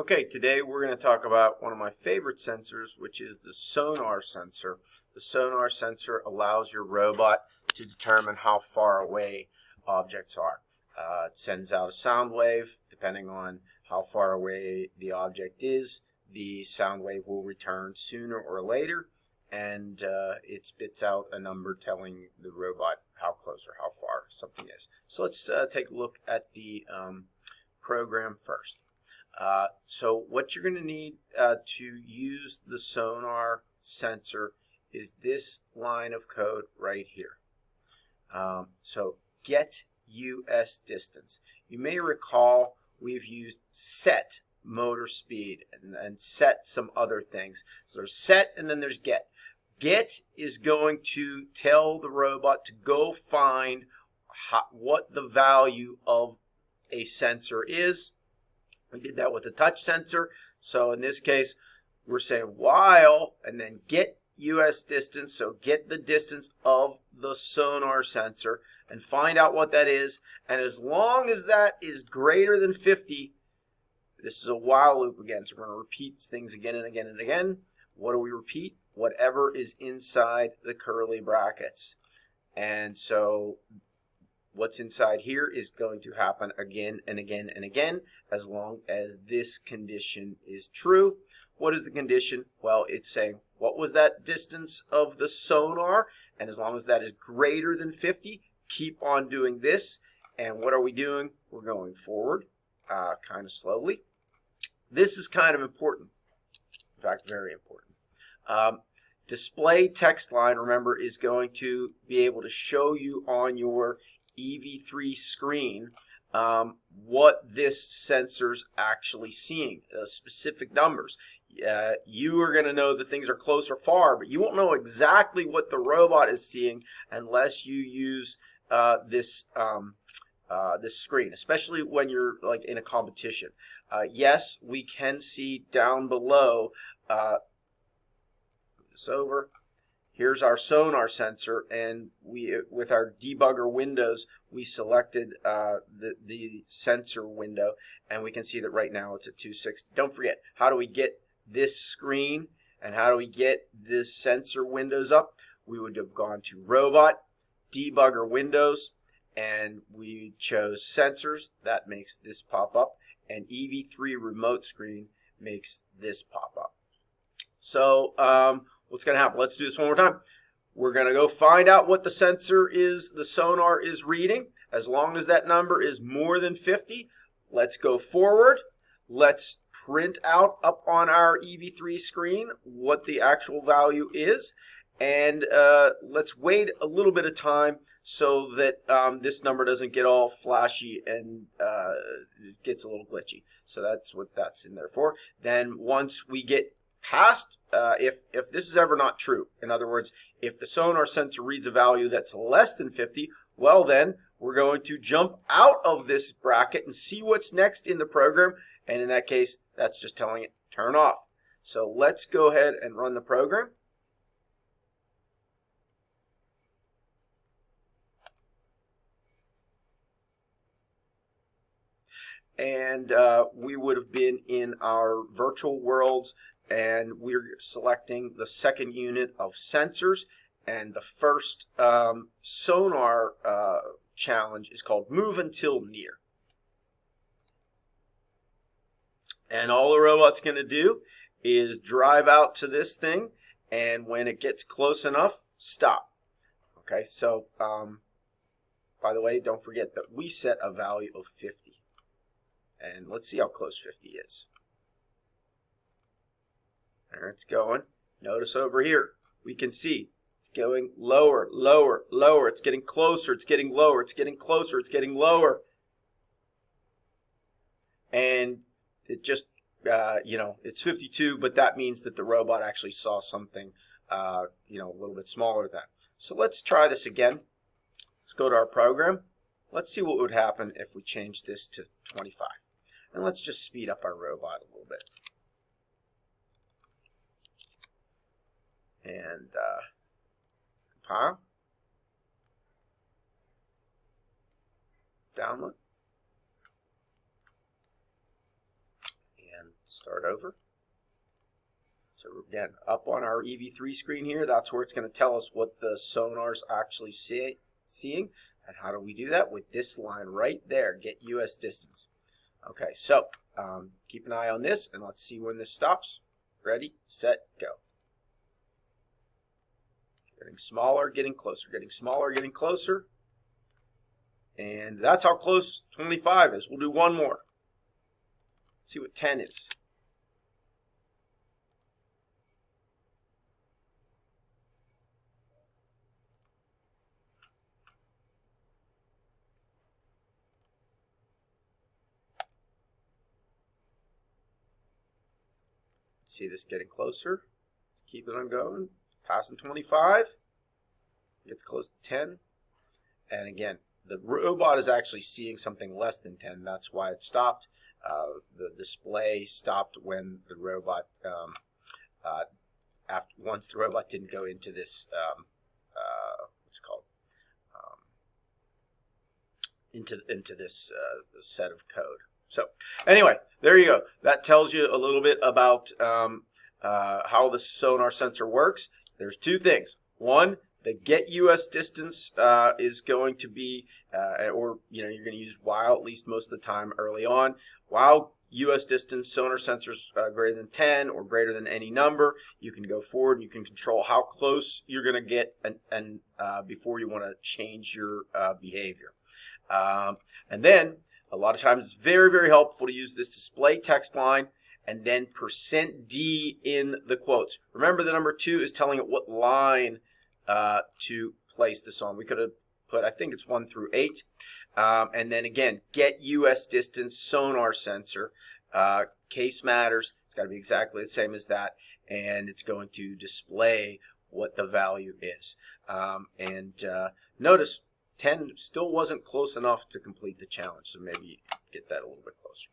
Okay, today we're going to talk about one of my favorite sensors, which is the sonar sensor. The sonar sensor allows your robot to determine how far away objects are. It sends out a sound wave. Depending on how far away the object is, the sound wave will return sooner or later, and it spits out a number telling the robot how close or how far something is. So let's take a look at the program first. So what you're going to need to use the sonar sensor is this line of code right here. So get US distance. You may recall we've used set motor speed and set some other things. So there's set and then there's get. Get is going to tell the robot to go find what the value of a sensor is. We did that with a touch sensor. So in this case, we're saying while and then get US distance. So get the distance of the sonar sensor and find out what that is. And as long as that is greater than 50, this is a while loop again. So we're going to repeat things again and again and again. What do we repeat? Whatever is inside the curly brackets. And so what's inside here is going to happen again and again and again as long as this condition is true. What is the condition? Well, it's saying what was that distance of the sonar, and as long as that is greater than 50, keep on doing this. And what are we doing? We're going forward kind of slowly. This is kind of important. In fact, very important. Display text line, remember, is going to be able to show you on your EV3 screen what this sensor's actually seeing, specific numbers. You are going to know that things are close or far, but you won't know exactly what the robot is seeing unless you use this screen, especially when you're like in a competition. Yes, we can see down below. This over. Here's our sonar sensor, and we, with our debugger windows, we selected the sensor window, and we can see that right now it's at 260. Don't forget, how do we get this screen and how do we get this sensor windows up? We would have gone to Robot, Debugger Windows, and we chose Sensors. That makes this pop up, and EV3 Remote Screen makes this pop up. So what's going to happen? Let's do this one more time. We're going to go find out what the sensor is, the sonar is reading. As long as that number is more than 50, let's go forward. Let's print out up on our EV3 screen what the actual value is. And let's wait a little bit of time so that this number doesn't get all flashy and it gets a little glitchy. So that's what that's in there for. Then once we get past, if this is ever not true, in other words, if the sonar sensor reads a value that's less than 50, well then we're going to jump out of this bracket and see what's next in the program, and in that case that's just telling it turn off. So let's go ahead and run the program. And we would have been in our virtual worlds, and we're selecting the second unit of sensors, and the first sonar challenge is called Move Until Near. And all the robot's going to do is drive out to this thing, and when it gets close enough, stop. Okay, so by the way, don't forget that we set a value of 50. And let's see how close 50 is. There it's going. Notice over here, we can see it's going lower, lower, lower. It's getting closer, it's getting lower, it's getting closer, it's getting lower. And it just, it's 52, but that means that the robot actually saw something, a little bit smaller than that. So let's try this again. Let's go to our program. Let's see what would happen if we change this to 25. And let's just speed up our robot a little bit. And compile, download, and and start over. So again, up on our EV3 screen here, that's where it's going to tell us what the sonar's actually seeing. And how do we do that? With this line right there, get US distance. Okay, so keep an eye on this, and let's see when this stops. Ready, set, go. Getting smaller, getting closer, getting smaller, getting closer. And that's how close 25 is. We'll do one more. See what 10 is. See this getting closer. Let's keep it on going. Passing 25. Gets close to 10. And again, the robot is actually seeing something less than 10. That's why it stopped. The display stopped when the robot, once the robot didn't go into this, what's it called? Into this set of code. So anyway, there you go. That tells you a little bit about how the sonar sensor works. There's two things. One, the get US distance is going to be, or you're going to use while at least most of the time early on. While US distance sonar sensors greater than 10 or greater than any number, you can go forward and you can control how close you're going to get and before you want to change your behavior. And then a lot of times it's very, very helpful to use this display text line and then %D in the quotes. Remember, the number 2 is telling it what line to place this on. We could have put, I think it's 1 through 8. And then again, get US distance sonar sensor. Case matters. It's got to be exactly the same as that. And it's going to display what the value is. Notice 10 still wasn't close enough to complete the challenge. So maybe get that a little bit closer.